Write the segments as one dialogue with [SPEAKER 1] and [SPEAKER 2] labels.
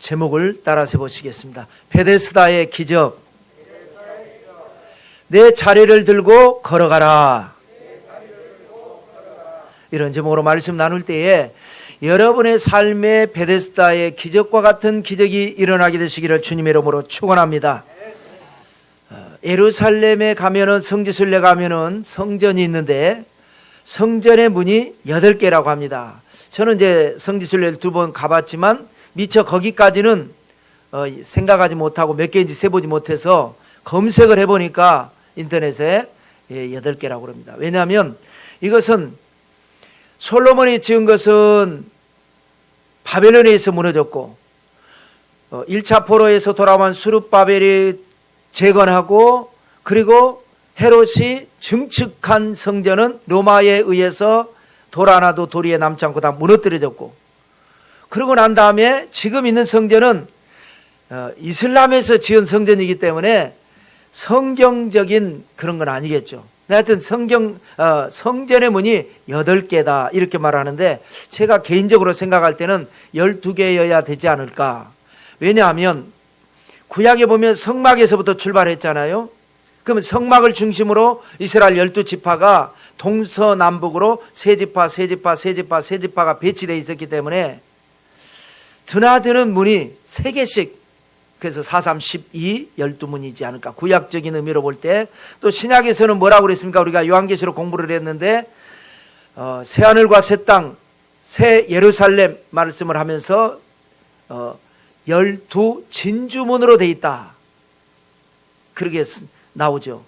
[SPEAKER 1] 제목을 따라서 보시겠습니다. 베데스다의 기적. 내 자리를 들고 걸어가라. 이런 제목으로 말씀 나눌 때에 여러분의 삶에 베데스다의 기적과 같은 기적이 일어나게 되시기를 주님의 이름으로 축원합니다. 예루살렘에 가면은, 성지순례 가면은 성전이 있는데 성전의 문이 8개라고 합니다. 저는 이제 성지순례를 2번 가봤지만 미처 거기까지는 생각하지 못하고 몇 개인지 세보지 못해서 검색을 해보니까 인터넷에 8개라고 합니다. 왜냐하면 이것은 솔로몬이 지은 것은 바벨론에 의해서 무너졌고 1차 포로에서 돌아온 수룹바벨이 재건하고, 그리고 헤롯이 증축한 성전은 로마에 의해서 돌 하나도 도리에 남지 않고 다 무너뜨려졌고, 그러고 난 다음에 지금 있는 성전은 이슬람에서 지은 성전이기 때문에 성경적인 그런 건 아니겠죠. 하여튼 성전의 문이 8개다 이렇게 말하는데, 제가 개인적으로 생각할 때는 12개여야 되지 않을까. 왜냐하면 구약에 보면 성막에서부터 출발했잖아요. 그러면 성막을 중심으로 이스라엘 12지파가 동서남북으로 세지파가 배치되어 있었기 때문에 드나드는 문이 3개씩, 그래서 4, 3, 12, 12문이지 않을까. 구약적인 의미로 볼 때. 또 신약에서는 뭐라고 그랬습니까? 우리가 요한계시록 공부를 했는데 새하늘과 새 땅, 새 예루살렘 말씀을 하면서 12 진주문으로 돼 있다, 그렇게 나오죠.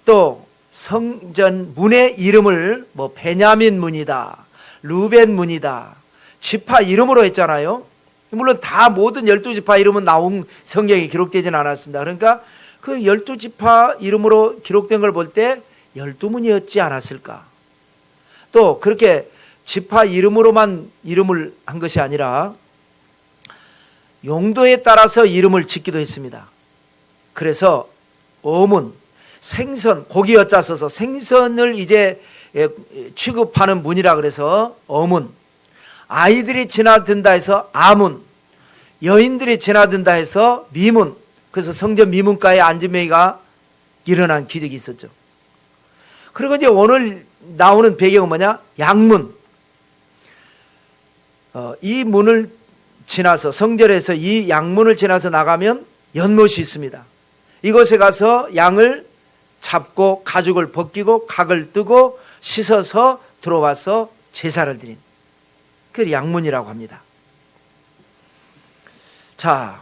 [SPEAKER 1] 또 성전 문의 이름을 뭐 베냐민 문이다, 루벤 문이다, 지파 이름으로 했잖아요. 물론 다 모든 12지파 이름은 나온 성경에 기록되지는 않았습니다. 그러니까 그 12지파 이름으로 기록된 걸 볼 때 12문이었지 않았을까. 또 그렇게 지파 이름으로만 이름을 한 것이 아니라 용도에 따라서 이름을 짓기도 했습니다. 그래서 어문, 생선, 고기 여자 써서 생선을 이제 취급하는 문이라 그래서 어문, 아이들이 지나든다 해서 아문, 여인들이 지나든다 해서 미문. 그래서 성전 미문가에 안진뱅이가 일어난 기적이 있었죠. 그리고 이제 오늘 나오는 배경은 뭐냐? 양문. 이 문을 지나서, 성전에서 이 양문을 지나서 나가면 연못이 있습니다. 이곳에 가서 양을 잡고 가죽을 벗기고 각을 뜨고 씻어서 들어와서 제사를 드린, 그걸 양문이라고 합니다. 자,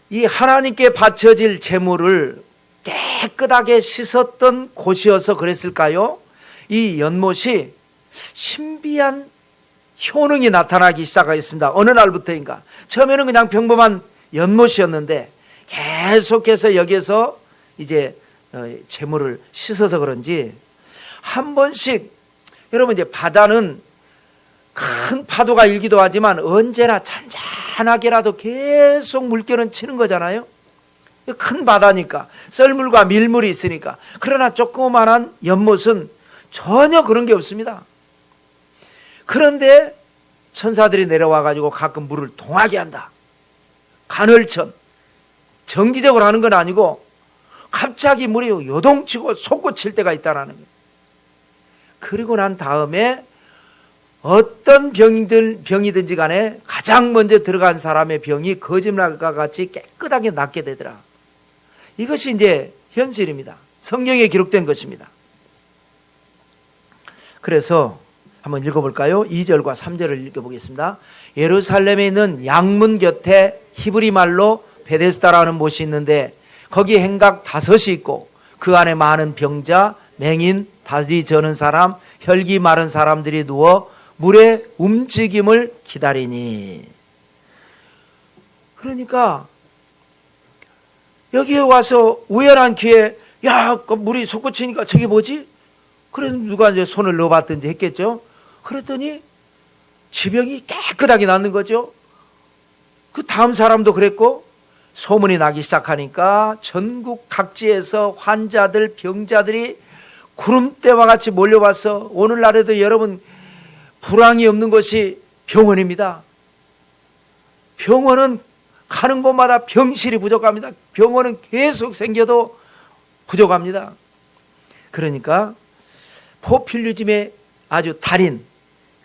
[SPEAKER 1] 이 하나님께 바쳐질 제물을 깨끗하게 씻었던 곳이어서 그랬을까요? 이 연못이 신비한 효능이 나타나기 시작하였습니다. 어느 날부터인가. 처음에는 그냥 평범한 연못이었는데 계속해서 여기에서 이제 제물을 씻어서 그런지 한 번씩, 여러분 이제 바다는 큰 파도가 일기도 하지만 언제나 잔잔하게라도 계속 물결은 치는 거잖아요. 큰 바다니까, 썰물과 밀물이 있으니까. 그러나 조그만한 연못은 전혀 그런 게 없습니다. 그런데 천사들이 내려와 가지고 가끔 물을 동하게 한다. 간헐천, 정기적으로 하는 건 아니고 갑자기 물이 요동치고 솟구칠 때가 있다는 거예요. 그리고 난 다음에 어떤 병이든지 간에 가장 먼저 들어간 사람의 병이 거짓말과 같이 깨끗하게 낫게 되더라. 이것이 이제 현실입니다. 성경에 기록된 것입니다. 그래서 한번 읽어볼까요? 2절과 3절을 읽어보겠습니다. 예루살렘에 있는 양문 곁에 히브리 말로 베데스다라는 못이 있는데 거기 행각 5이 있고 그 안에 많은 병자, 맹인, 다리 저는 사람, 혈기 마른 사람들이 누워 물의 움직임을 기다리니. 그러니까 여기에 와서 우연한 기회에 물이 솟구치니까 저게 뭐지? 그래서 누가 이제 손을 넣어봤든지 했겠죠. 그랬더니 지병이 깨끗하게 낫는 거죠. 그 다음 사람도 그랬고, 소문이 나기 시작하니까 전국 각지에서 환자들, 병자들이 구름대와 같이 몰려와서, 오늘날에도 여러분 불황이 없는 것이 병원입니다. 병원은 가는 곳마다 병실이 부족합니다. 병원은 계속 생겨도 부족합니다. 그러니까 포퓰리즘의 아주 달인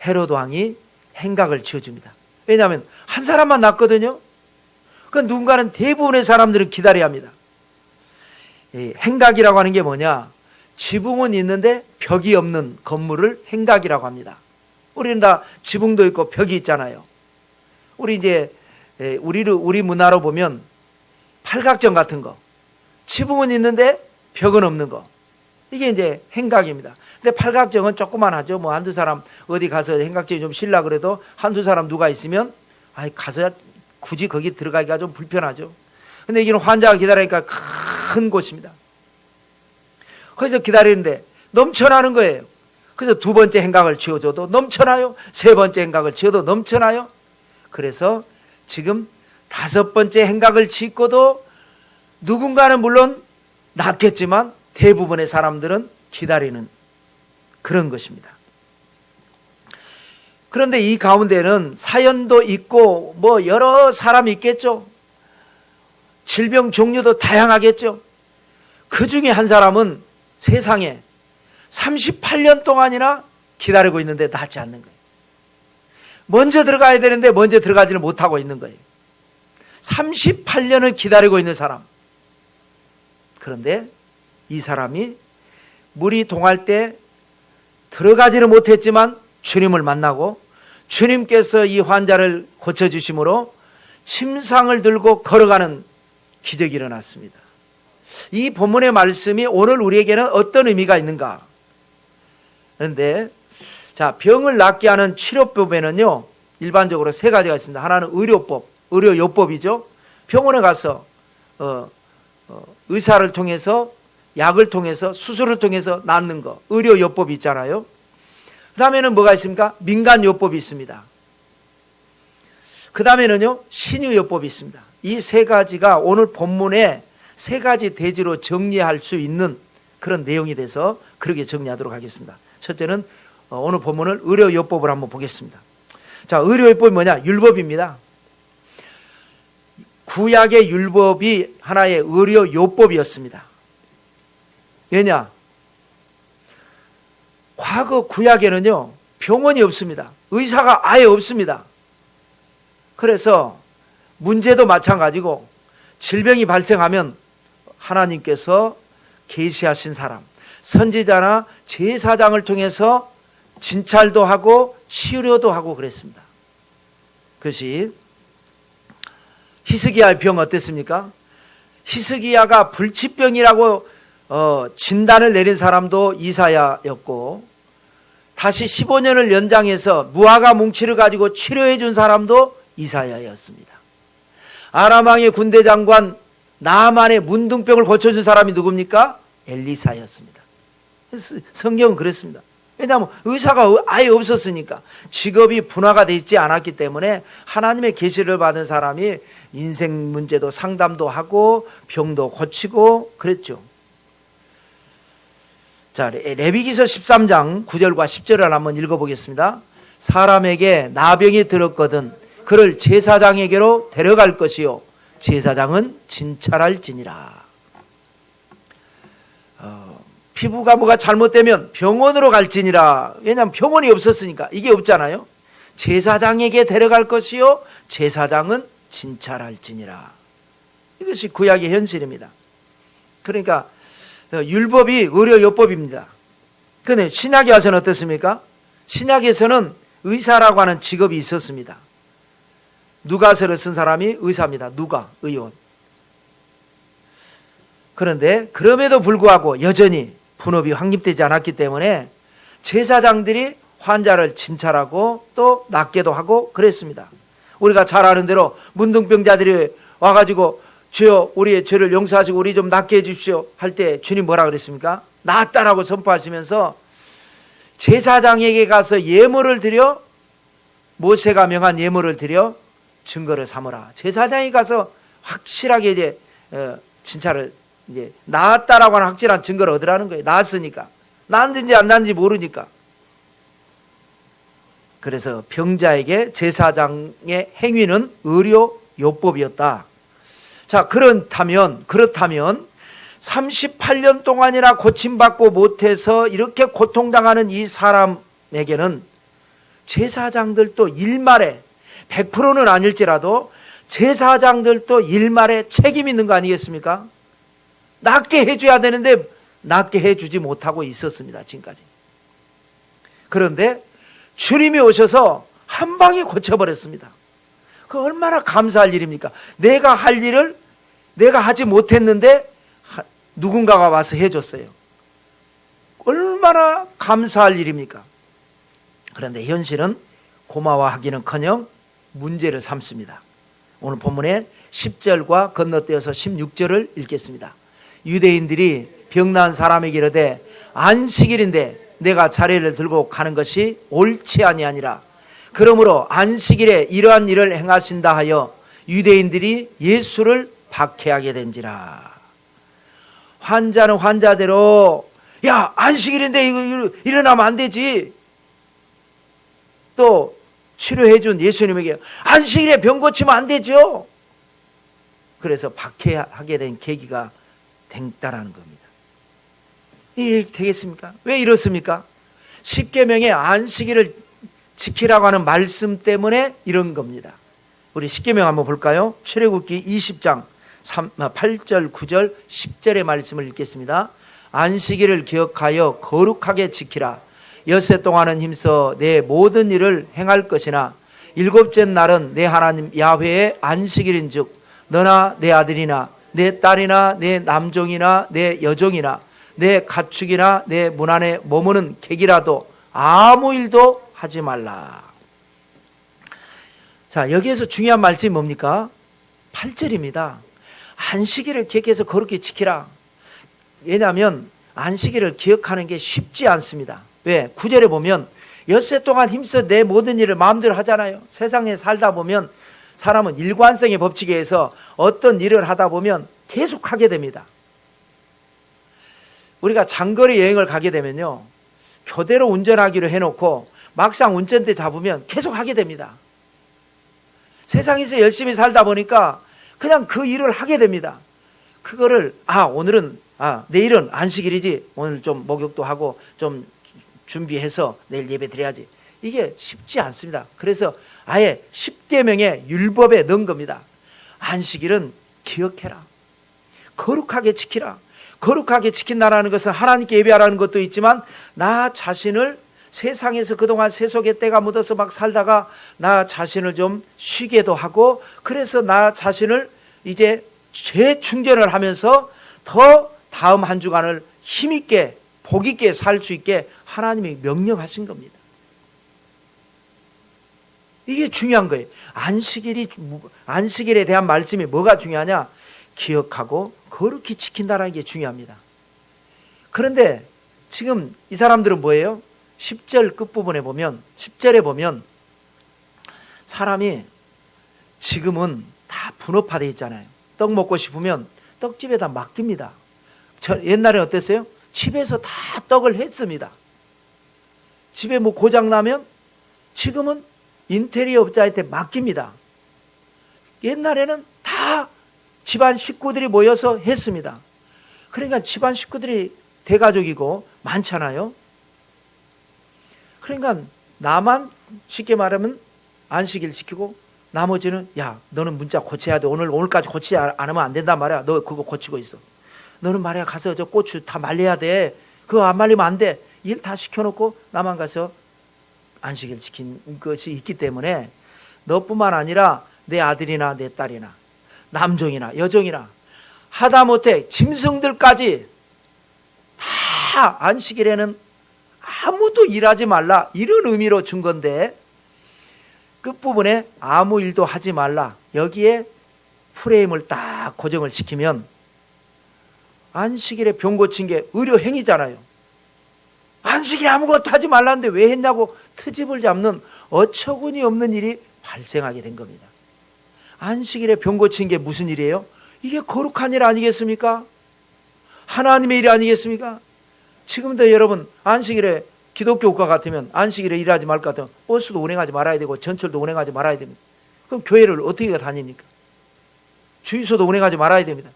[SPEAKER 1] 헤로드 왕이 행각을 지어줍니다. 왜냐하면 한 사람만 낳거든요. 그 누군가는 대부분의 사람들은 기다려야 합니다. 행각이라고 하는 게 뭐냐? 지붕은 있는데 벽이 없는 건물을 행각이라고 합니다. 우리는 다 지붕도 있고 벽이 있잖아요. 우리 문화로 보면 팔각정 같은 거, 지붕은 있는데 벽은 없는 거, 이게 이제 행각입니다. 근데 팔각정은 조그만하죠. 뭐 한두 사람 어디 가서 행각정이 좀 실라 그래도 한두 사람 누가 있으면 가서 굳이 거기 들어가기가 좀 불편하죠. 근데 이게는 환자가 기다리니까 큰 곳입니다. 거기서 기다리는데 넘쳐나는 거예요. 그래서 두 번째 행각을 지어줘도 넘쳐나요. 세 번째 행각을 지어도 넘쳐나요. 그래서 지금 다섯 번째 행각을 짓고도 누군가는 물론 낫겠지만 대부분의 사람들은 기다리는 그런 것입니다. 그런데 이 가운데는 사연도 있고 뭐 여러 사람이 있겠죠. 질병 종류도 다양하겠죠. 그 중에 한 사람은 세상에 38년 동안이나 기다리고 있는데 낫지 않는 거예요. 먼저 들어가야 되는데 먼저 들어가지를 못하고 있는 거예요. 38년을 기다리고 있는 사람. 그런데 이 사람이 물이 동할 때 들어가지는 못했지만 주님을 만나고 주님께서 이 환자를 고쳐주심으로 침상을 들고 걸어가는 기적이 일어났습니다. 이 본문의 말씀이 오늘 우리에게는 어떤 의미가 있는가? 그런데 자, 병을 낫게 하는 치료법에는요 일반적으로 세 가지가 있습니다. 하나는 의료법, 의료요법이죠. 병원에 가서 의사를 통해서 약을 통해서 수술을 통해서 낫는 거, 의료요법이 있잖아요. 그 다음에는 뭐가 있습니까? 민간요법이 있습니다. 그 다음에는요 신유요법이 있습니다. 이 세 가지가 오늘 본문에 세 가지 대지로 정리할 수 있는 그런 내용이 돼서 그렇게 정리하도록 하겠습니다. 첫째는 오늘 본문을 의료요법을 한번 보겠습니다. 자, 의료요법이 뭐냐? 율법입니다. 구약의 율법이 하나의 의료요법이었습니다. 왜냐? 과거 구약에는요 병원이 없습니다. 의사가 아예 없습니다. 그래서 문제도 마찬가지고 질병이 발생하면 하나님께서 계시하신 사람, 선지자나 제사장을 통해서 진찰도 하고 치료도 하고 그랬습니다. 그것이 히스기야의 병 어땠습니까? 히스기야가 불치병이라고 진단을 내린 사람도 이사야였고, 다시 15년을 연장해서 무화과 뭉치를 가지고 치료해 준 사람도 이사야였습니다. 아람 왕의 군대 장관 나만의 문둥병을 고쳐준 사람이 누굽니까? 엘리사였습니다. 성경은 그랬습니다. 왜냐하면 의사가 아예 없었으니까, 직업이 분화가 되어 있지 않았기 때문에 하나님의 계시를 받은 사람이 인생 문제도 상담도 하고 병도 고치고 그랬죠. 자, 레위기서 13장 9절과 10절을 한번 읽어보겠습니다. 사람에게 나병이 들었거든 그를 제사장에게로 데려갈 것이요 제사장은 진찰할지니라. 피부가 뭐가 잘못되면 병원으로 갈지니라. 왜냐하면 병원이 없었으니까. 이게 없잖아요. 제사장에게 데려갈 것이요 제사장은 진찰할지니라. 이것이 구약의 현실입니다. 그러니까 율법이 의료요법입니다. 그런데 신약에 와서는 어떻습니까? 신약에서는 의사라고 하는 직업이 있었습니다. 누가서를 쓴 사람이 의사입니다. 누가, 의원. 그런데 그럼에도 불구하고 여전히 분업이 확립되지 않았기 때문에 제사장들이 환자를 진찰하고 또 낫게도 하고 그랬습니다. 우리가 잘 아는 대로 문둥병자들이 와가지고 주여 우리의 죄를 용서하시고 우리 좀 낫게 해주십시오 할 때 주님 뭐라 그랬습니까? 낫다라고 선포하시면서 제사장에게 가서 예물을 드려, 모세가 명한 예물을 드려 증거를 삼으라. 제사장이 가서 확실하게 이제 진찰을 이제 나았다라고 하는 확실한 증거를 얻으라는 거예요. 나았으니까. 나았는지 안 나았는지 모르니까. 그래서 병자에게 제사장의 행위는 의료요법이었다. 자, 그렇다면 38년 동안이나 고침받고 못해서 이렇게 고통당하는 이 사람에게는 제사장들도 일말에 100%는 아닐지라도 제사장들도 일말에 책임 있는 거 아니겠습니까? 낫게 해줘야 되는데 낫게 해주지 못하고 있었습니다. 지금까지. 그런데 주님이 오셔서 한 방에 고쳐버렸습니다. 그 얼마나 감사할 일입니까? 내가 할 일을 내가 하지 못했는데 누군가가 와서 해줬어요. 얼마나 감사할 일입니까? 그런데 현실은 고마워하기는커녕 문제를 삼습니다. 오늘 본문에 10절과 건너뛰어서 16절을 읽겠습니다. 유대인들이 병난 사람에게 이르되 안식일인데 내가 자리를 들고 가는 것이 옳지 아니하니라. 그러므로 안식일에 이러한 일을 행하신다 하여 유대인들이 예수를 박해하게 된지라. 환자는 환자대로 야 안식일인데 이거 일어나면 안 되지. 또 치료해준 예수님에게 안식일에 병 고치면 안 되죠. 그래서 박해하게 된 계기가 됐다라는 겁니다. 이게 되겠습니까? 왜 이렇습니까? 십계명의 안식일을 지키라고 하는 말씀 때문에 이런 겁니다. 우리 십계명 한번 볼까요? 출애굽기 20장 8절 9절 10절의 말씀을 읽겠습니다. 안식일을 기억하여 거룩하게 지키라. 엿새 동안은 힘써 내 모든 일을 행할 것이나 일곱째 날은 내 하나님 야훼의 안식일인즉 너나 내 아들이나 내 딸이나 내 남종이나 내 여종이나 내 가축이나 내 문 안에 머무는 객이라도 아무 일도 하지 말라. 자, 여기에서 중요한 말씀이 뭡니까? 8절입니다. 안식일을 기억해서 거룩히 지키라. 왜냐하면 안식일을 기억하는 게 쉽지 않습니다. 왜? 9절에 보면 엿새 동안 힘써 내 모든 일을 마음대로 하잖아요. 세상에 살다 보면 사람은 일관성의 법칙에 의해서 어떤 일을 하다 보면 계속 하게 됩니다. 우리가 장거리 여행을 가게 되면요, 교대로 운전하기로 해놓고 막상 운전대 잡으면 계속 하게 됩니다. 세상에서 열심히 살다 보니까 그냥 그 일을 하게 됩니다. 그거를 오늘은 내일은 안식일이지, 오늘 좀 목욕도 하고 좀 준비해서 내일 예배 드려야지. 이게 쉽지 않습니다. 그래서 아예 십계명의 율법에 넣은 겁니다. 안식일은 기억해라. 거룩하게 지키라. 거룩하게 지킨다라는 것은 하나님께 예배하라는 것도 있지만 나 자신을 세상에서 그동안 세속의 때가 묻어서 막 살다가 나 자신을 좀 쉬게도 하고, 그래서 나 자신을 이제 재충전을 하면서 더 다음 한 주간을 힘있게 복있게 살 수 있게 하나님이 명령하신 겁니다. 이게 중요한 거예요. 안식일에 대한 말씀이 뭐가 중요하냐? 기억하고 거룩히 지킨다는 게 중요합니다. 그런데 지금 이 사람들은 뭐예요? 10절 끝부분에 보면, 10절에 보면 사람이 지금은 다 분업화되어 있잖아요. 떡 먹고 싶으면 떡집에다 맡깁니다. 옛날에 어땠어요? 집에서 다 떡을 했습니다. 집에 뭐 고장나면 지금은 인테리어 업자한테 맡깁니다. 옛날에는 다 집안 식구들이 모여서 했습니다. 그러니까 집안 식구들이 대가족이고 많잖아요. 그러니까 나만 쉽게 말하면 안식일 지키고 나머지는 야 너는 문자 고쳐야 돼. 오늘까지 고치지 않으면 안 된단 말이야. 너 그거 고치고 있어. 너는 말이야 가서 저 고추 다 말려야 돼. 그거 안 말리면 안 돼. 일 다 시켜놓고 나만 가서 안식일 지킨 것이 있기 때문에 너뿐만 아니라 내 아들이나 내 딸이나 남종이나 여종이나 하다못해 짐승들까지 다 안식일에는 아무도 일하지 말라, 이런 의미로 준 건데 끝부분에 아무 일도 하지 말라, 여기에 프레임을 딱 고정을 시키면 안식일에 병 고친 게 의료행위잖아요. 안식일에 아무것도 하지 말라는데 왜 했냐고 트집을 잡는 어처구니 없는 일이 발생하게 된 겁니다. 안식일에 병 고친 게 무슨 일이에요? 이게 거룩한 일 아니겠습니까? 하나님의 일 아니겠습니까? 지금도 여러분 안식일에 기독교 국가 같으면 안식일에 일하지 말 것 같으면 버스도 운행하지 말아야 되고 전철도 운행하지 말아야 됩니다. 그럼 교회를 어떻게 다닙니까? 주유소도 운행하지 말아야 됩니다.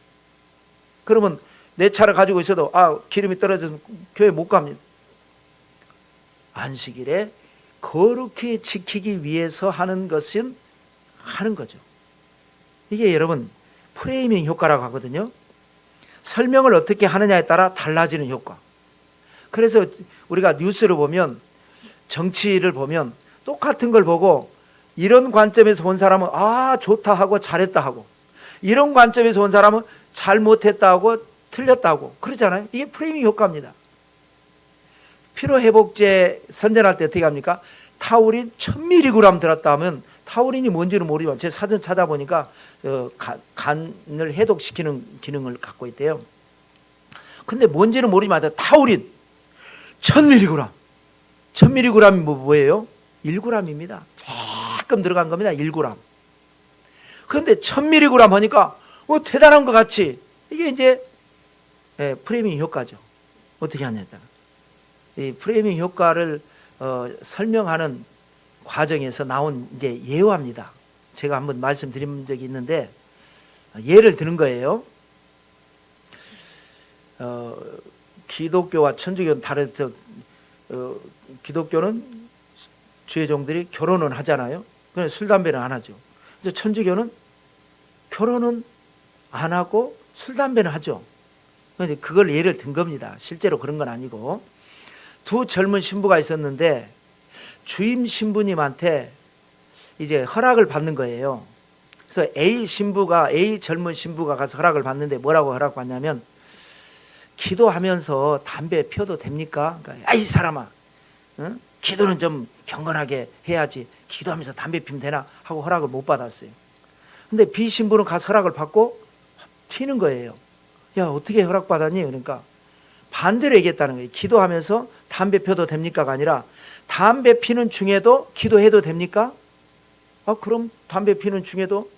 [SPEAKER 1] 그러면 내 차를 가지고 있어도 기름이 떨어져서 교회 못 갑니다. 안식일에 거룩히 지키기 위해서 하는 것은 하는 거죠. 이게 여러분 프레이밍 효과라고 하거든요. 설명을 어떻게 하느냐에 따라 달라지는 효과. 그래서 우리가 뉴스를 보면, 정치를 보면 똑같은 걸 보고 이런 관점에서 본 사람은 좋다 하고 잘했다 하고, 이런 관점에서 본 사람은 잘못했다 하고 틀렸다 하고 그러잖아요. 이게 프레이밍 효과입니다. 피로회복제 선전할 때 어떻게 합니까? 타우린 1000mg 들었다 하면, 타우린이 뭔지는 모르지만 제 사전 찾아보니까 간을 해독시키는 기능을 갖고 있대요. 근데 뭔지는 모르지만 타우린 1000mg. 1000mg이 뭐예요? 1g입니다. 조금 들어간 겁니다. 1g. 그런데 1000mg 하니까 대단한 것 같이, 이게 이제 프레이밍 효과죠. 어떻게 하냐에 따라. 이 프레이밍 효과를 설명하는 과정에서 나온 이제 예화입니다. 제가 한번 말씀드린 적이 있는데, 예를 드는 거예요. 기독교와 천주교는 다르죠. 기독교는 주의 종들이 결혼은 하잖아요. 그런데 술, 담배는 안 하죠. 그래서 천주교는 결혼은 안 하고 술, 담배는 하죠. 그런데 그걸 예를 든 겁니다. 실제로 그런 건 아니고. 두 젊은 신부가 있었는데 주임 신부님한테 이제 허락을 받는 거예요. 그래서 A 젊은 신부가 가서 허락을 받는데 뭐라고 허락받냐면, 기도하면서 담배 피워도 됩니까? 그러니까 이 사람아, 응? 기도는 좀 경건하게 해야지 기도하면서 담배 피면 되나 하고 허락을 못 받았어요. 근데 B 신부는 가서 허락을 받고 피는 거예요. 야, 어떻게 허락받았니? 그러니까 반대로 얘기했다는 거예요. 기도하면서 담배 피워도 됩니까가 아니라, 담배 피는 중에도 기도해도 됩니까? 그럼 담배 피는 중에도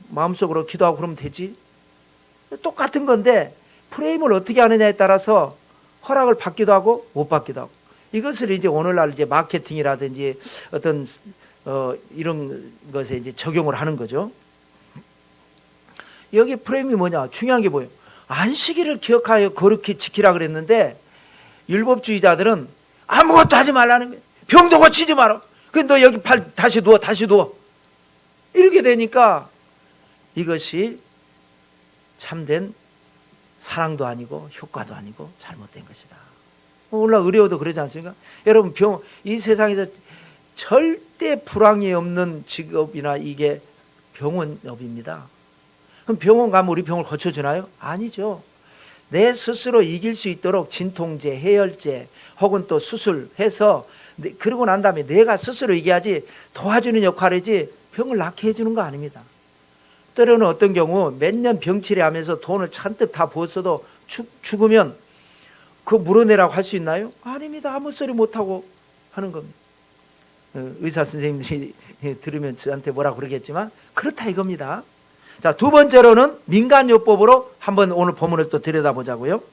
[SPEAKER 1] 마음속으로 기도하고 그러면 되지. 똑같은 건데 프레임을 어떻게 하느냐에 따라서 허락을 받기도 하고 못 받기도 하고. 이것을 이제 오늘날 이제 마케팅이라든지 어떤 이런 것에 이제 적용을 하는 거죠. 여기 프레임이 뭐냐? 중요한 게 뭐예요? 안식일을 기억하여 거룩히 지키라 그랬는데, 율법주의자들은 아무것도 하지 말라는 거예요. 병도 고치지 마라. 너 여기 팔 다시 누워. 이렇게 되니까 이것이 참된 사랑도 아니고 효과도 아니고 잘못된 것이다. 오늘날 의료도 그러지 않습니까? 여러분, 이 세상에서 절대 불황이 없는 직업이나 이게 병원업입니다. 그럼 병원 가면 우리 병을 고쳐주나요? 아니죠. 내 스스로 이길 수 있도록 진통제, 해열제 혹은 또 수술해서, 그러고 난 다음에 내가 스스로 이겨야지, 도와주는 역할이지 병을 낫게 해주는 거 아닙니다. 때로는 어떤 경우 몇 년 병치레하면서 돈을 잔뜩 다 부었어도 죽으면 그거 물어내라고 할 수 있나요? 아닙니다. 아무 소리 못하고 하는 겁니다. 의사 선생님들이 들으면 저한테 뭐라 그러겠지만 그렇다 이겁니다. 자, 두 번째로는 민간요법으로 한번 오늘 본문을 또 들여다보자고요.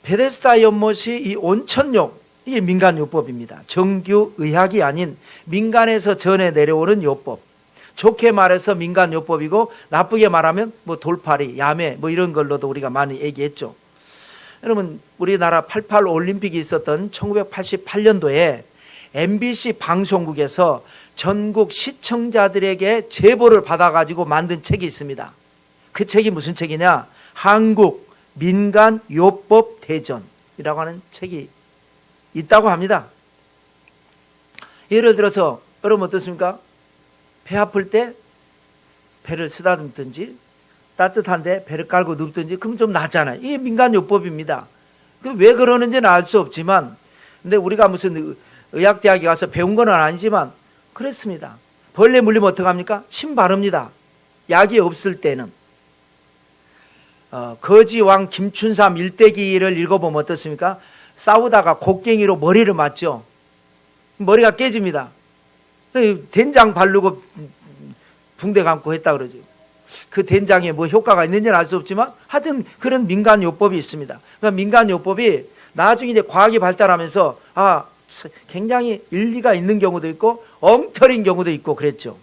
[SPEAKER 1] 베데스다 연못이 이 온천욕, 이게 민간요법입니다. 정규 의학이 아닌 민간에서 전해 내려오는 요법. 좋게 말해서 민간요법이고, 나쁘게 말하면 돌팔이, 야매 이런 걸로도 우리가 많이 얘기했죠. 여러분, 우리나라 88 올림픽이 있었던 1988년도에 MBC 방송국에서 전국 시청자들에게 제보를 받아가지고 만든 책이 있습니다. 그 책이 무슨 책이냐? 한국 민간요법 대전이라고 하는 책이 있다고 합니다. 예를 들어서 여러분 어떻습니까? 배 아플 때 배를 쓰다듬든지, 따뜻한데 배를 깔고 눕든지, 그럼 좀 낫잖아요. 이게 민간요법입니다. 왜 그러는지는 알 수 없지만, 근데 우리가 무슨 의학대학에 가서 배운 건 아니지만 그랬습니다. 벌레 물리면 어떡합니까? 침 바릅니다. 약이 없을 때는. 거지왕 김춘삼 일대기를 읽어보면 어떻습니까? 싸우다가 곡괭이로 머리를 맞죠. 머리가 깨집니다. 된장 바르고 붕대 감고 했다 그러죠. 그 된장에 효과가 있는지는 알 수 없지만 하여튼 그런 민간요법이 있습니다. 그러니까 민간요법이 나중에 이제 과학이 발달하면서 굉장히 일리가 있는 경우도 있고 엉터리인 경우도 있고 그랬죠.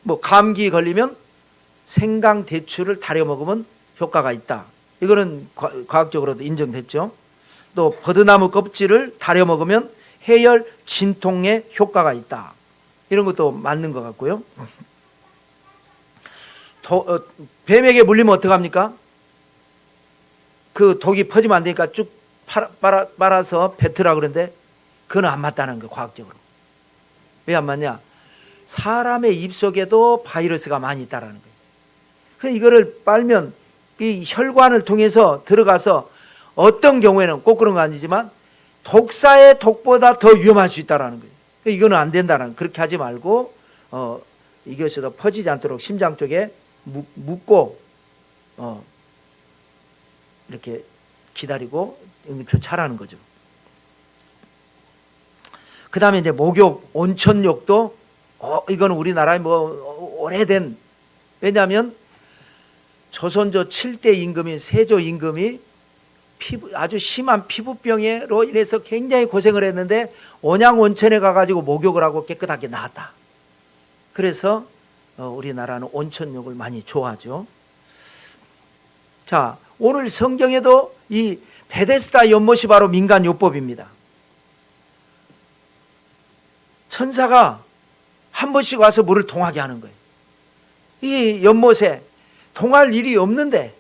[SPEAKER 1] 뭐 감기 걸리면 생강 대추를 달여 먹으면 효과가 있다. 이거는 과학적으로도 인정됐죠. 또 버드나무 껍질을 달여 먹으면 해열 진통에 효과가 있다. 이런 것도 맞는 것 같고요. 뱀에게 물리면 어떡합니까? 그 독이 퍼지면 안 되니까 쭉 빨아서 뱉으라 그러는데 그건 안 맞다는 거예요, 과학적으로. 왜 안 맞냐? 사람의 입속에도 바이러스가 많이 있다라는 거예요. 그래서 이거를 빨면 이 혈관을 통해서 들어가서 어떤 경우에는 꼭 그런 거 아니지만 독사의 독보다 더 위험할 수 있다라는 거예요. 이거는 안 된다는, 그렇게 하지 말고 이것이 더 퍼지지 않도록 심장 쪽에 묶고 이렇게 기다리고 응급처치하라는 거죠. 그 다음에 이제 목욕, 온천욕도 이거는 우리나라의 뭐 오래된, 왜냐하면 조선조 7대 임금인 세조 임금이 아주 심한 피부병으로 인해서 굉장히 고생을 했는데 온양 온천에 가가지고 목욕을 하고 깨끗하게 나았다. 그래서 우리나라는 온천욕을 많이 좋아하죠. 자, 오늘 성경에도 이 베데스다 연못이 바로 민간요법입니다. 천사가 한 번씩 와서 물을 동하게 하는 거예요. 이 연못에 동할 일이 없는데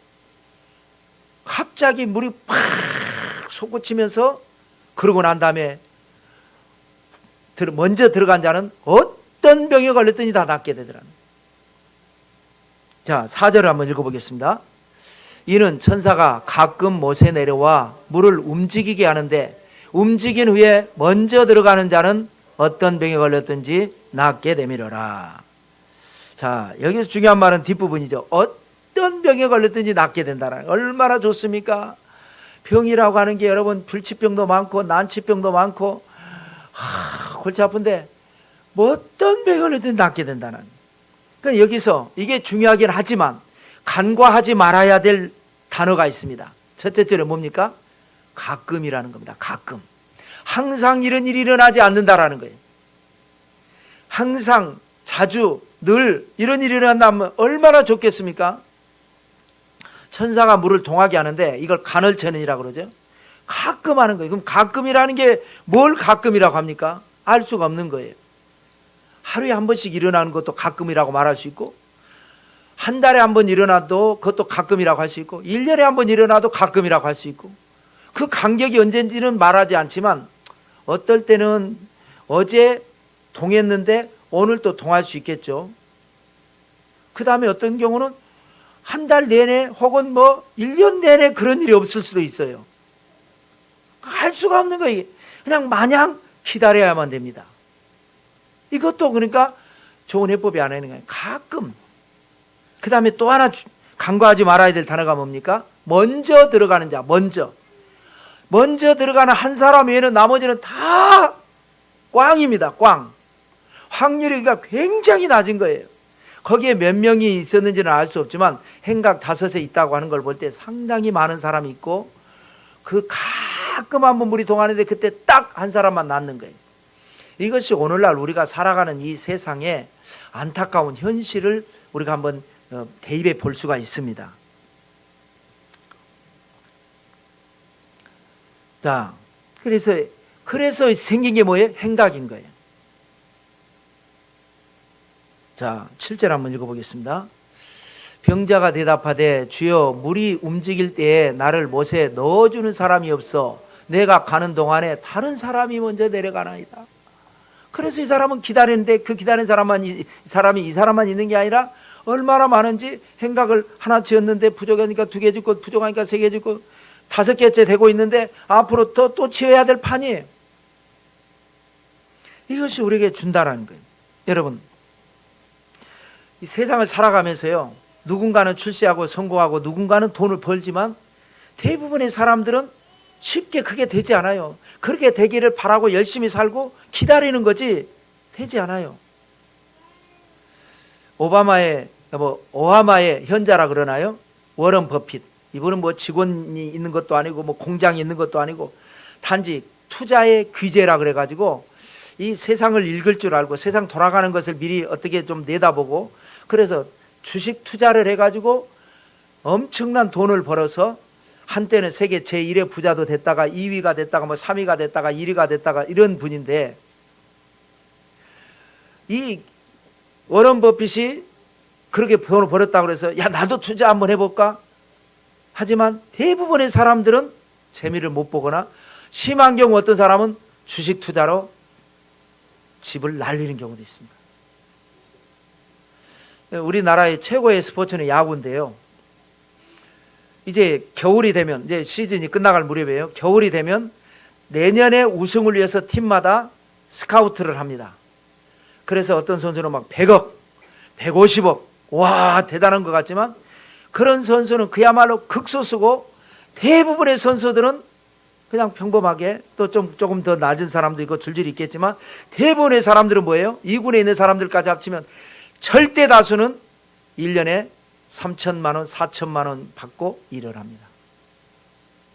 [SPEAKER 1] 갑자기 물이 팍 솟구치면서, 그러고 난 다음에 먼저 들어간 자는 어떤 병에 걸렸더니 다 낫게 되더라는 거예요. 자, 4절을 한번 읽어보겠습니다. 이는 천사가 가끔 못에 내려와 물을 움직이게 하는데 움직인 후에 먼저 들어가는 자는 어떤 병에 걸렸든지 낫게 되미려라. 자, 여기서 중요한 말은 뒷부분이죠. 어떤 병에 걸렸든지 낫게 된다는, 얼마나 좋습니까? 병이라고 하는 게 여러분 불치병도 많고 난치병도 많고 골치 아픈데 뭐 어떤 병에 걸렸든지 낫게 된다는. 그러니까 여기서 이게 중요하긴 하지만 간과하지 말아야 될 단어가 있습니다. 첫째 줄에 뭡니까? 가끔이라는 겁니다. 가끔. 항상 이런 일이 일어나지 않는다라는 거예요. 항상, 자주, 늘 이런 일이 일어난다면 얼마나 좋겠습니까? 천사가 물을 동하게 하는데 이걸 간헐천이라고 그러죠. 가끔 하는 거예요. 그럼 가끔이라는 게 뭘 가끔이라고 합니까? 알 수가 없는 거예요. 하루에 한 번씩 일어나는 것도 가끔이라고 말할 수 있고, 한 달에 한 번 일어나도 그것도 가끔이라고 할 수 있고, 1년에 한 번 일어나도 가끔이라고 할 수 있고, 그 간격이 언제인지는 말하지 않지만 어떨 때는 어제 동했는데 오늘 또 동할 수 있겠죠. 그 다음에 어떤 경우는 한 달 내내 혹은 뭐 1년 내내 그런 일이 없을 수도 있어요. 할 수가 없는 거예요. 그냥 마냥 기다려야만 됩니다. 이것도 그러니까 좋은 해법이 안 하는 거예요. 가끔. 그 다음에 또 하나 간과하지 말아야 될 단어가 뭡니까? 먼저 들어가는 자, 먼저 들어가는 한 사람 외에는 나머지는 다 꽝입니다. 꽝. 확률이 굉장히 낮은 거예요. 거기에 몇 명이 있었는지는 알 수 없지만 행각 5에 있다고 하는 걸 볼 때 상당히 많은 사람이 있고, 그 가끔 한번 물이 동하는데 그때 딱 한 사람만 낫는 거예요. 이것이 오늘날 우리가 살아가는 이 세상의 안타까운 현실을 우리가 한번 대입해 볼 수가 있습니다. 자, 그래서 생긴 게 뭐예요? 행각인 거예요. 자, 7절 한번 읽어보겠습니다. 병자가 대답하되 주여 물이 움직일 때에 나를 못에 넣어주는 사람이 없어 내가 가는 동안에 다른 사람이 먼저 내려가나이다. 그래서 이 사람은 기다리는데 그 기다리는 이 사람만 있는 게 아니라 얼마나 많은지, 행각을 하나 지었는데 부족하니까 2개 짓고 부족하니까 3개 짓고 5개째 되고 있는데 앞으로 또 지어야 될 판이에요. 이것이 우리에게 준다라는 거예요. 여러분, 이 세상을 살아가면서요, 누군가는 출세하고 성공하고 누군가는 돈을 벌지만 대부분의 사람들은 쉽게 그게 되지 않아요. 그렇게 되기를 바라고 열심히 살고 기다리는 거지 되지 않아요. 오하마의 현자라 그러나요? 워런 버핏. 이분은 뭐 직원이 있는 것도 아니고 뭐 공장이 있는 것도 아니고 단지 투자의 귀재라 그래가지고 이 세상을 읽을 줄 알고 세상 돌아가는 것을 미리 어떻게 좀 내다보고 그래서 주식 투자를 해가지고 엄청난 돈을 벌어서 한때는 세계 제1의 부자도 됐다가 2위가 됐다가 뭐 3위가 됐다가 1위가 됐다가 이런 분인데, 이 워런 버핏이 그렇게 돈을 벌었다고 그래서 야 나도 투자 한번 해볼까? 하지만 대부분의 사람들은 재미를 못 보거나 심한 경우 어떤 사람은 주식 투자로 집을 날리는 경우도 있습니다. 우리나라의 최고의 스포츠는 야구인데요. 이제 겨울이 되면 이제 시즌이 끝나갈 무렵이에요. 겨울이 되면 내년에 우승을 위해서 팀마다 스카우트를 합니다. 그래서 어떤 선수는 막 100억, 150억, 와 대단한 것 같지만 그런 선수는 그야말로 극소수고 대부분의 선수들은 그냥 평범하게 또 조금 더 낮은 사람도 있고 줄줄이 있겠지만 대부분의 사람들은 뭐예요? 2군에 있는 사람들까지 합치면 절대 다수는 1년에 3천만 원, 4천만 원 받고 일을 합니다.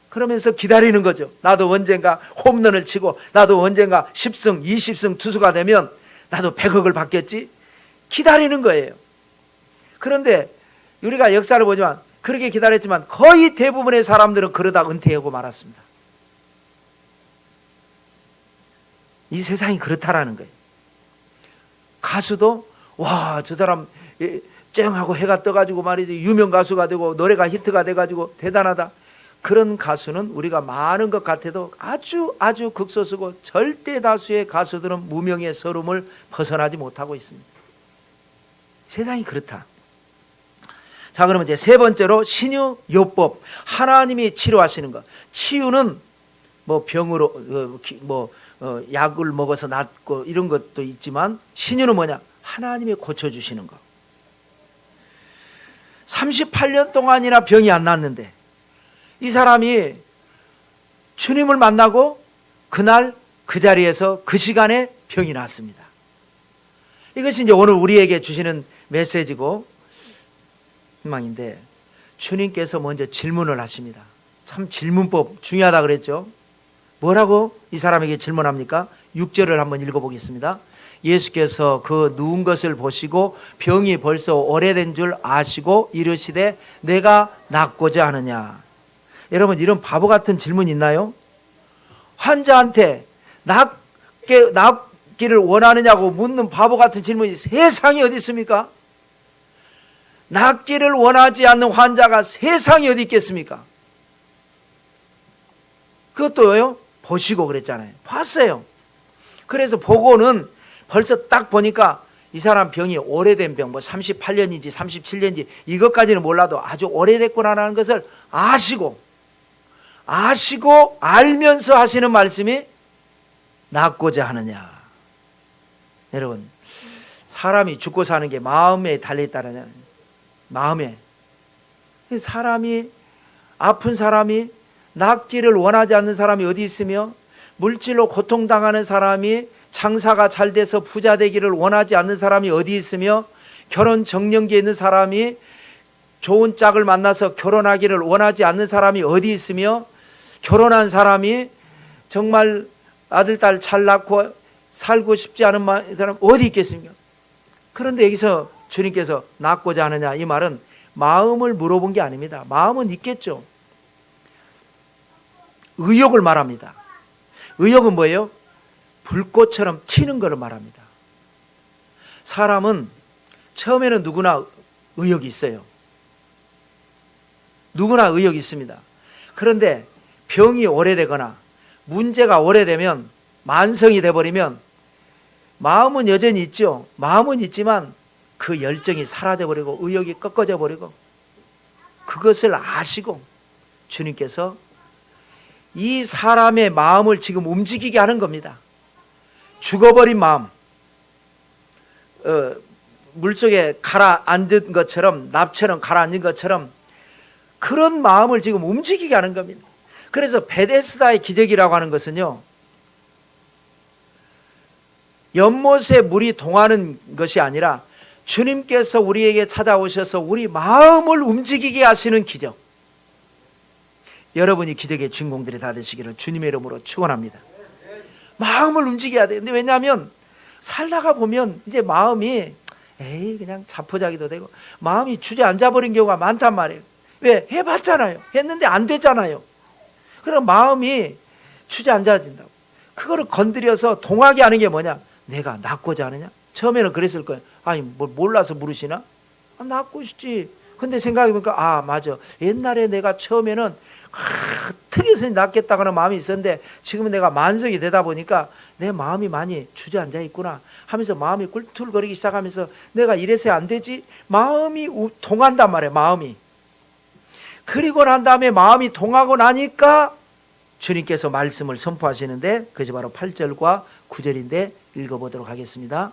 [SPEAKER 1] 그러면서 기다리는 거죠. 나도 언젠가 홈런을 치고 나도 언젠가 10승, 20승 투수가 되면 나도 100억을 받겠지? 기다리는 거예요. 그런데 우리가 역사를 보지만 그렇게 기다렸지만 거의 대부분의 사람들은 그러다 은퇴하고 말았습니다. 이 세상이 그렇다라는 거예요. 가수도 와, 저 사람 쨍하고 해가 떠가지고 말이지 유명 가수가 되고 노래가 히트가 돼가지고 대단하다. 그런 가수는 우리가 많은 것 같아도 아주 극소수고 절대 다수의 가수들은 무명의 서름을 벗어나지 못하고 있습니다. 세상이 그렇다. 자, 그러면 이제 세 번째로 신유요법, 하나님이 치료하시는 것. 치유는 뭐 병으로 약을 먹어서 낫고 이런 것도 있지만 신유는 뭐냐? 하나님이 고쳐주시는 것. 38년 동안이나 병이 안 낫는데 이 사람이 주님을 만나고 그날 그 자리에서 그 시간에 병이 났습니다. 이것이 이제 오늘 우리에게 주시는 메시지고 희망인데, 주님께서 먼저 질문을 하십니다. 참 질문법 중요하다 그랬죠. 뭐라고 이 사람에게 질문합니까? 6절을 한번 읽어보겠습니다. 예수께서 그 누운 것을 보시고 병이 벌써 오래된 줄 아시고 이르시되 내가 낫고자 하느냐. 여러분, 이런 바보 같은 질문 있나요? 환자한테 낫기를 원하느냐고 묻는 바보 같은 질문이 세상에 어디 있습니까? 낫기를 원하지 않는 환자가 세상에 어디 있겠습니까? 그것도요, 보시고 그랬잖아요. 봤어요. 그래서 보고는 벌써 딱 보니까 이 사람 병이 오래된 병, 뭐 38년인지 37년인지 이것까지는 몰라도 아주 오래됐구나라는 것을 아시고 알면서 하시는 말씀이 낫고자 하느냐. 여러분, 사람이 죽고 사는 게 마음에 달려있다는, 마음에. 사람이, 아픈 사람이 낫기를 원하지 않는 사람이 어디 있으며, 물질로 고통당하는 사람이 장사가 잘 돼서 부자 되기를 원하지 않는 사람이 어디 있으며, 결혼 정년기에 있는 사람이 좋은 짝을 만나서 결혼하기를 원하지 않는 사람이 어디 있으며, 결혼한 사람이 정말 아들, 딸 잘 낳고 살고 싶지 않은 사람 어디 있겠습니까? 그런데 여기서 주님께서 낫고자 하느냐, 이 말은 마음을 물어본 게 아닙니다. 마음은 있겠죠. 의욕을 말합니다. 의욕은 뭐예요? 불꽃처럼 튀는 것을 말합니다. 사람은 처음에는 누구나 의욕이 있어요. 누구나 의욕이 있습니다. 그런데 병이 오래되거나 문제가 오래되면, 만성이 돼버리면 마음은 여전히 있죠. 마음은 있지만 그 열정이 사라져버리고 의욕이 꺾어져 버리고, 그것을 아시고 주님께서 이 사람의 마음을 지금 움직이게 하는 겁니다. 죽어버린 마음, 물속에 가라앉은 것처럼, 납처럼 가라앉은 것처럼 그런 마음을 지금 움직이게 하는 겁니다. 그래서 베데스다의 기적이라고 하는 것은요, 연못에 물이 동하는 것이 아니라 주님께서 우리에게 찾아오셔서 우리 마음을 움직이게 하시는 기적. 여러분이 기적의 주인공들이 다 되시기를 주님의 이름으로 축원합니다. 마음을 움직여야 돼. 근데 왜냐하면 살다가 보면 이제 마음이 그냥 자포자기도 되고 마음이 주저앉아 버린 경우가 많단 말이에요. 왜? 해봤잖아요. 했는데 안 되잖아요. 그럼 마음이 주저앉아진다고. 그거를 건드려서 동하게 하는 게 뭐냐? 내가 낫고자 하느냐? 처음에는 그랬을 거예요. 아니 뭘 몰라서 물으시나? 낫고 싶지. 근데 생각해보니까 맞아. 옛날에 내가 처음에는 특이해서 낫겠다고는 마음이 있었는데 지금은 내가 만성이 되다 보니까 내 마음이 많이 주저앉아 있구나 하면서 마음이 꿀툴거리기 시작하면서 내가 이래서 안 되지? 마음이 동한단 말이에요. 마음이. 그리고 난 다음에 마음이 동하고 나니까 주님께서 말씀을 선포하시는데 그것이 바로 8절과 9절인데 읽어보도록 하겠습니다.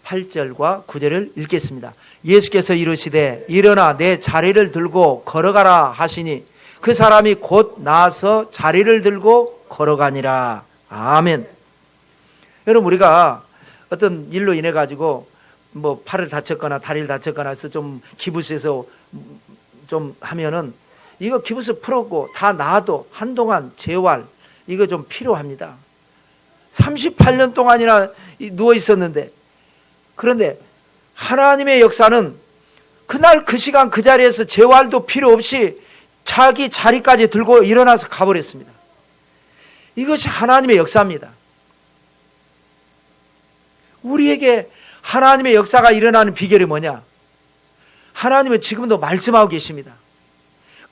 [SPEAKER 1] 8절과 9절을 읽겠습니다. 예수께서 이르시되 일어나 내 자리를 들고 걸어가라 하시니 그 사람이 곧 나아서 자리를 들고 걸어가니라. 아멘. 여러분 우리가 어떤 일로 인해 가지고 뭐 팔을 다쳤거나 다리를 다쳤거나 해서 좀 기부스에서 좀 하면은 이거 기부스 풀었고 다 나아도 한동안 재활 이거 좀 필요합니다. 38년 동안이나 누워 있었는데 그런데 하나님의 역사는 그날 그 시간 그 자리에서 재활도 필요 없이 자기 자리까지 들고 일어나서 가버렸습니다. 이것이 하나님의 역사입니다. 우리에게 하나님의 역사가 일어나는 비결이 뭐냐? 하나님은 지금도 말씀하고 계십니다.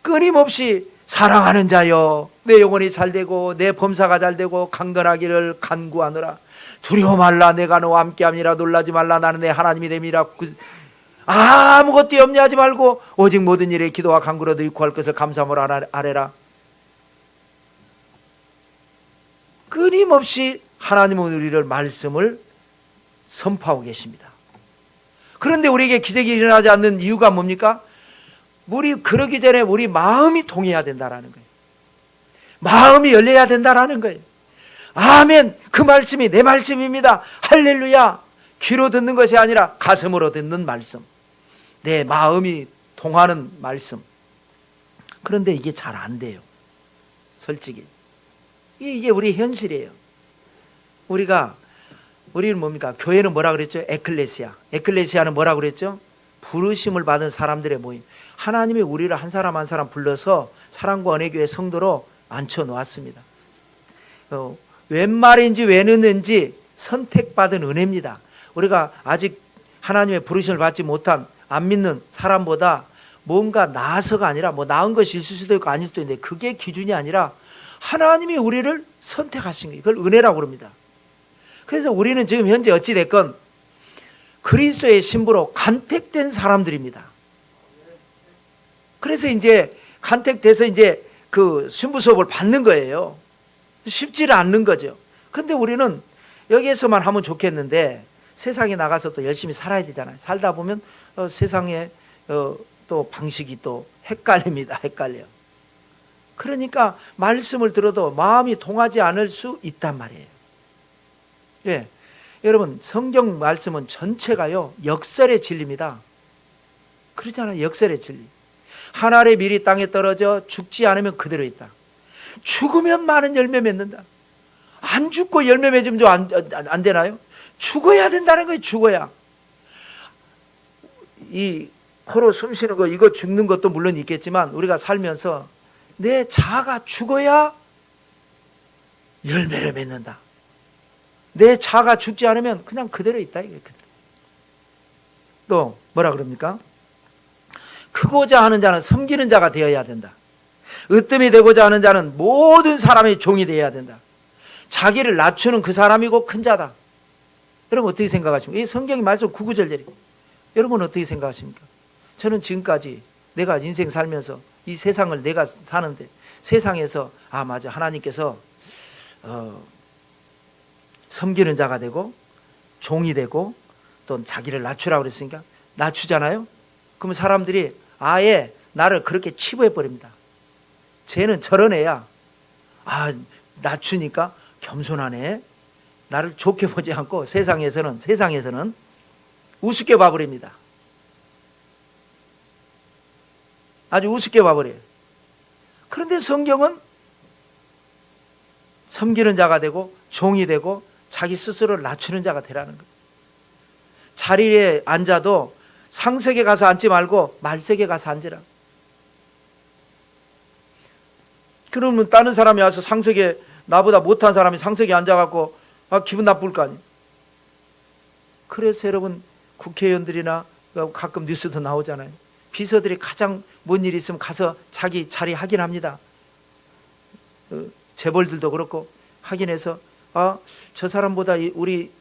[SPEAKER 1] 끊임없이 사랑하는 자여 내 영혼이 잘되고 내 범사가 잘되고 강건하기를 간구하노라. 두려워 말라. 내가 너와 함께함이라. 놀라지 말라. 나는 내 하나님이 됨이라. 아무것도 염려하지 말고 오직 모든 일에 기도와 간구로도 구할 것을 감사함으로 아뢰라. 끊임없이 하나님은 우리를 말씀을 선포하고 계십니다. 그런데 우리에게 기적이 일어나지 않는 이유가 뭡니까? 우리 그러기 전에 우리 마음이 동해야 된다라는 거예요. 마음이 열려야 된다라는 거예요. 아멘. 그 말씀이 내 말씀입니다. 할렐루야. 귀로 듣는 것이 아니라 가슴으로 듣는 말씀. 내 마음이 통하는 말씀. 그런데 이게 잘 안 돼요. 솔직히. 이게 우리 현실이에요. 우리는 뭡니까? 교회는 뭐라 그랬죠? 에클레시아. 에클레시아는 뭐라 그랬죠? 부르심을 받은 사람들의 모임. 하나님이 우리를 한 사람 한 사람 불러서 사랑과 은혜교회 성도로 앉혀놓았습니다. 웬 말인지 왜 넣는지 선택받은 은혜입니다. 우리가 아직 하나님의 부르심을 받지 못한 안 믿는 사람보다 뭔가 나아서가 아니라 뭐 나은 것이 있을 수도 있고 아닐 수도 있는데 그게 기준이 아니라 하나님이 우리를 선택하신 거예요. 그걸 은혜라고 그럽니다. 그래서 우리는 지금 현재 어찌됐건 그리스도의 신부로 간택된 사람들입니다. 그래서 이제 간택돼서 이제 그 신부 수업을 받는 거예요. 쉽지는 않는 거죠. 근데 우리는 여기에서만 하면 좋겠는데 세상에 나가서 또 열심히 살아야 되잖아요. 살다 보면 세상에 또 방식이 또 헷갈립니다. 헷갈려요. 그러니까 말씀을 들어도 마음이 통하지 않을 수 있단 말이에요. 예, 여러분 성경 말씀은 전체가요 역설의 진리입니다. 그렇잖아요. 역설의 진리. 한 알의 밀이 땅에 떨어져 죽지 않으면 그대로 있다. 죽으면 많은 열매 맺는다. 안 죽고 열매 맺으면 좀 안 되나요? 죽어야 된다는 거예요. 죽어야. 이 코로 숨 쉬는 거 이거 죽는 것도 물론 있겠지만 우리가 살면서 내 자아가 죽어야 열매를 맺는다. 내 자아가 죽지 않으면 그냥 그대로 있다. 또 뭐라 그럽니까? 크고자 하는 자는 섬기는 자가 되어야 된다. 으뜸이 되고자 하는 자는 모든 사람의 종이 되어야 된다. 자기를 낮추는 그 사람이고 큰 자다. 여러분 어떻게 생각하십니까? 이 성경이 말씀 구구절절이에요. 여러분 어떻게 생각하십니까? 저는 지금까지 내가 인생 살면서 이 세상을 내가 사는데 세상에서 맞아 하나님께서 섬기는 자가 되고 종이 되고 또 자기를 낮추라고 그랬으니까 낮추잖아요. 그러면 사람들이 아예 나를 그렇게 치부해 버립니다. 쟤는 저런 애야. 낮추니까 겸손하네. 나를 좋게 보지 않고 세상에서는 우습게 봐버립니다. 아주 우습게 봐버려요. 그런데 성경은 섬기는 자가 되고 종이 되고 자기 스스로를 낮추는 자가 되라는 거예요. 자리에 앉아도 상석에 가서 앉지 말고 말석에 가서 앉으라. 그러면 다른 사람이 와서 상석에, 나보다 못한 사람이 상석에 앉아갖고 기분 나쁠 거 아니에요. 그래서 여러분, 국회의원들이나 가끔 뉴스도 나오잖아요. 비서들이 가장 뭔 일이 있으면 가서 자기 자리 확인합니다. 재벌들도 그렇고 확인해서 저 사람보다 우리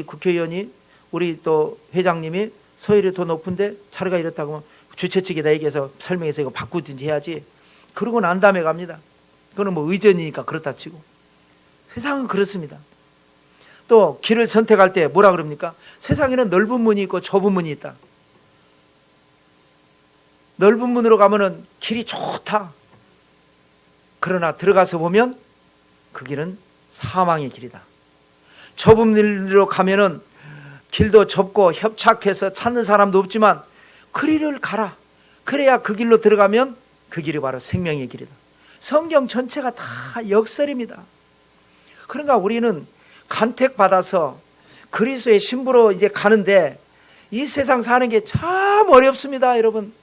[SPEAKER 1] 국회의원이, 우리 또 회장님이 서열이 더 높은데 자리가 이렇다고 하면 주최 측에다 얘기해서 설명해서 이거 바꾸든지 해야지. 그러고 난 다음에 갑니다. 그거는 뭐 의전이니까 그렇다 치고. 세상은 그렇습니다. 또 길을 선택할 때 뭐라 그럽니까? 세상에는 넓은 문이 있고 좁은 문이 있다. 넓은 문으로 가면은 길이 좋다. 그러나 들어가서 보면 그 길은 사망의 길이다. 좁은 길로 가면은 길도 좁고 협착해서 찾는 사람도 없지만 그 길을 가라. 그래야 그 길로 들어가면 그 길이 바로 생명의 길이다. 성경 전체가 다 역설입니다. 그러니까 우리는 간택받아서 그리스도의 신부로 이제 가는데 이 세상 사는 게 참 어렵습니다, 여러분.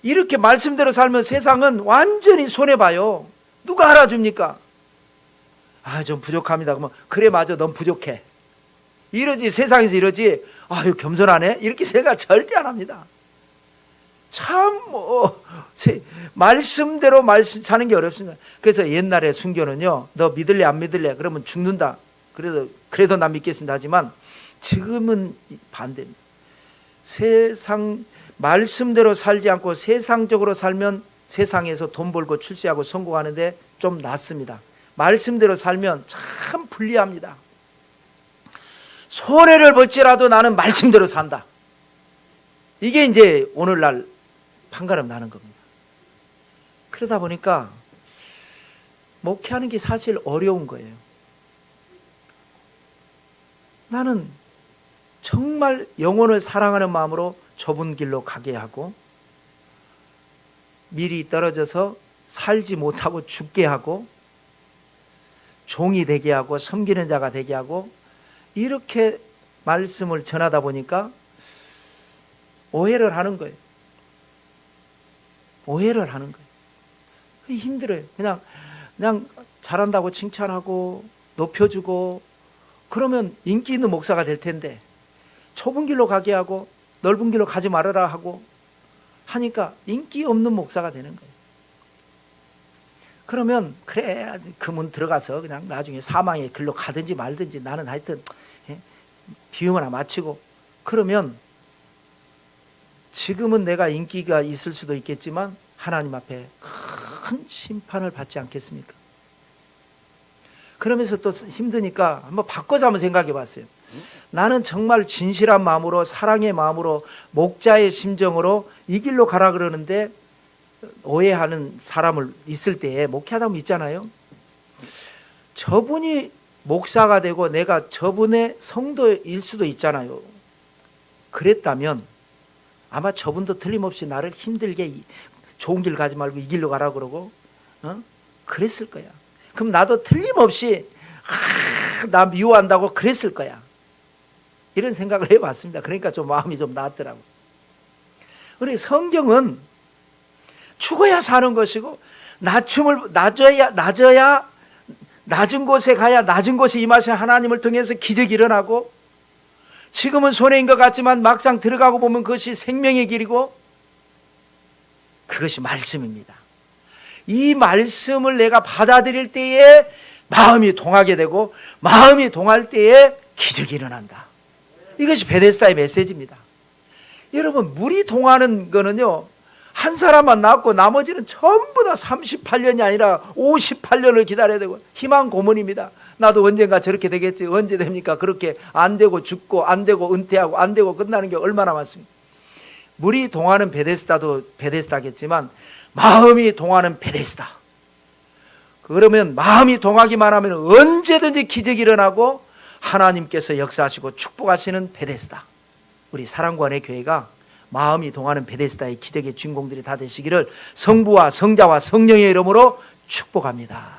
[SPEAKER 1] 이렇게 말씀대로 살면 세상은 완전히 손해봐요. 누가 알아줍니까? 좀 부족합니다. 그러면 그래 맞아, 넌 부족해. 이러지, 세상에서 이러지. 이거 겸손하네? 이렇게 생각 절대 안 합니다. 참 말씀대로 사는 게 어렵습니다. 그래서 옛날에 순교는요, 너 믿을래 안 믿을래? 그러면 죽는다. 그래도 난 믿겠습니다 하지만 지금은 반대입니다. 세상 말씀대로 살지 않고 세상적으로 살면 세상에서 돈 벌고 출세하고 성공하는데 좀 낫습니다. 말씀대로 살면 참 불리합니다. 손해를 볼지라도 나는 말씀대로 산다. 이게 이제 오늘날 판가름 나는 겁니다. 그러다 보니까 목회하는 게 사실 어려운 거예요. 나는 정말 영혼을 사랑하는 마음으로 좁은 길로 가게 하고 미리 떨어져서 살지 못하고 죽게 하고 종이 되게 하고 섬기는 자가 되게 하고 이렇게 말씀을 전하다 보니까 오해를 하는 거예요. 오해를 하는 거예요. 힘들어요. 그냥 잘한다고 칭찬하고 높여주고 그러면 인기 있는 목사가 될 텐데 좁은 길로 가게 하고 넓은 길로 가지 말아라 하고 하니까 인기 없는 목사가 되는 거예요. 그러면 그래 그 문 들어가서 그냥 나중에 사망의 길로 가든지 말든지 나는 하여튼 비용 하나 마치고 그러면 지금은 내가 인기가 있을 수도 있겠지만 하나님 앞에 큰 심판을 받지 않겠습니까? 그러면서 또 힘드니까 한번 바꿔서 한번 생각해 봤어요. 나는 정말 진실한 마음으로 사랑의 마음으로 목자의 심정으로 이 길로 가라 그러는데 오해하는 사람을 있을 때에 목회하다 보면 있잖아요. 저분이 목사가 되고 내가 저분의 성도일 수도 있잖아요. 그랬다면 아마 저분도 틀림없이 나를 힘들게 좋은 길 가지 말고 이 길로 가라 그러고 그랬을 거야. 그럼 나도 틀림없이 나 미워한다고 그랬을 거야. 이런 생각을 해봤습니다. 그러니까 좀 마음이 좀 나았더라고. 우리 성경은 죽어야 사는 것이고 낮아야 낮은 곳에 가야 낮은 곳에 임하신 하나님을 통해서 기적이 일어나고 지금은 손해인 것 같지만 막상 들어가고 보면 그것이 생명의 길이고 그것이 말씀입니다. 이 말씀을 내가 받아들일 때에 마음이 동하게 되고 마음이 동할 때에 기적이 일어난다. 이것이 베데스다의 메시지입니다. 여러분 물이 동하는 거는요 한 사람만 낳고 나머지는 전부 다 38년이 아니라 58년을 기다려야 되고 희망 고문입니다. 나도 언젠가 저렇게 되겠지. 언제 됩니까? 그렇게 안 되고 죽고 안 되고 은퇴하고 안 되고 끝나는 게 얼마나 많습니까? 물이 동하는 베데스다도 베데스다겠지만 마음이 동하는 베데스다. 그러면 마음이 동하기만 하면 언제든지 기적이 일어나고 하나님께서 역사하시고 축복하시는 베데스다. 우리 사랑관의 교회가 마음이 동하는 베데스다의 기적의 주인공들이 다 되시기를 성부와 성자와 성령의 이름으로 축복합니다.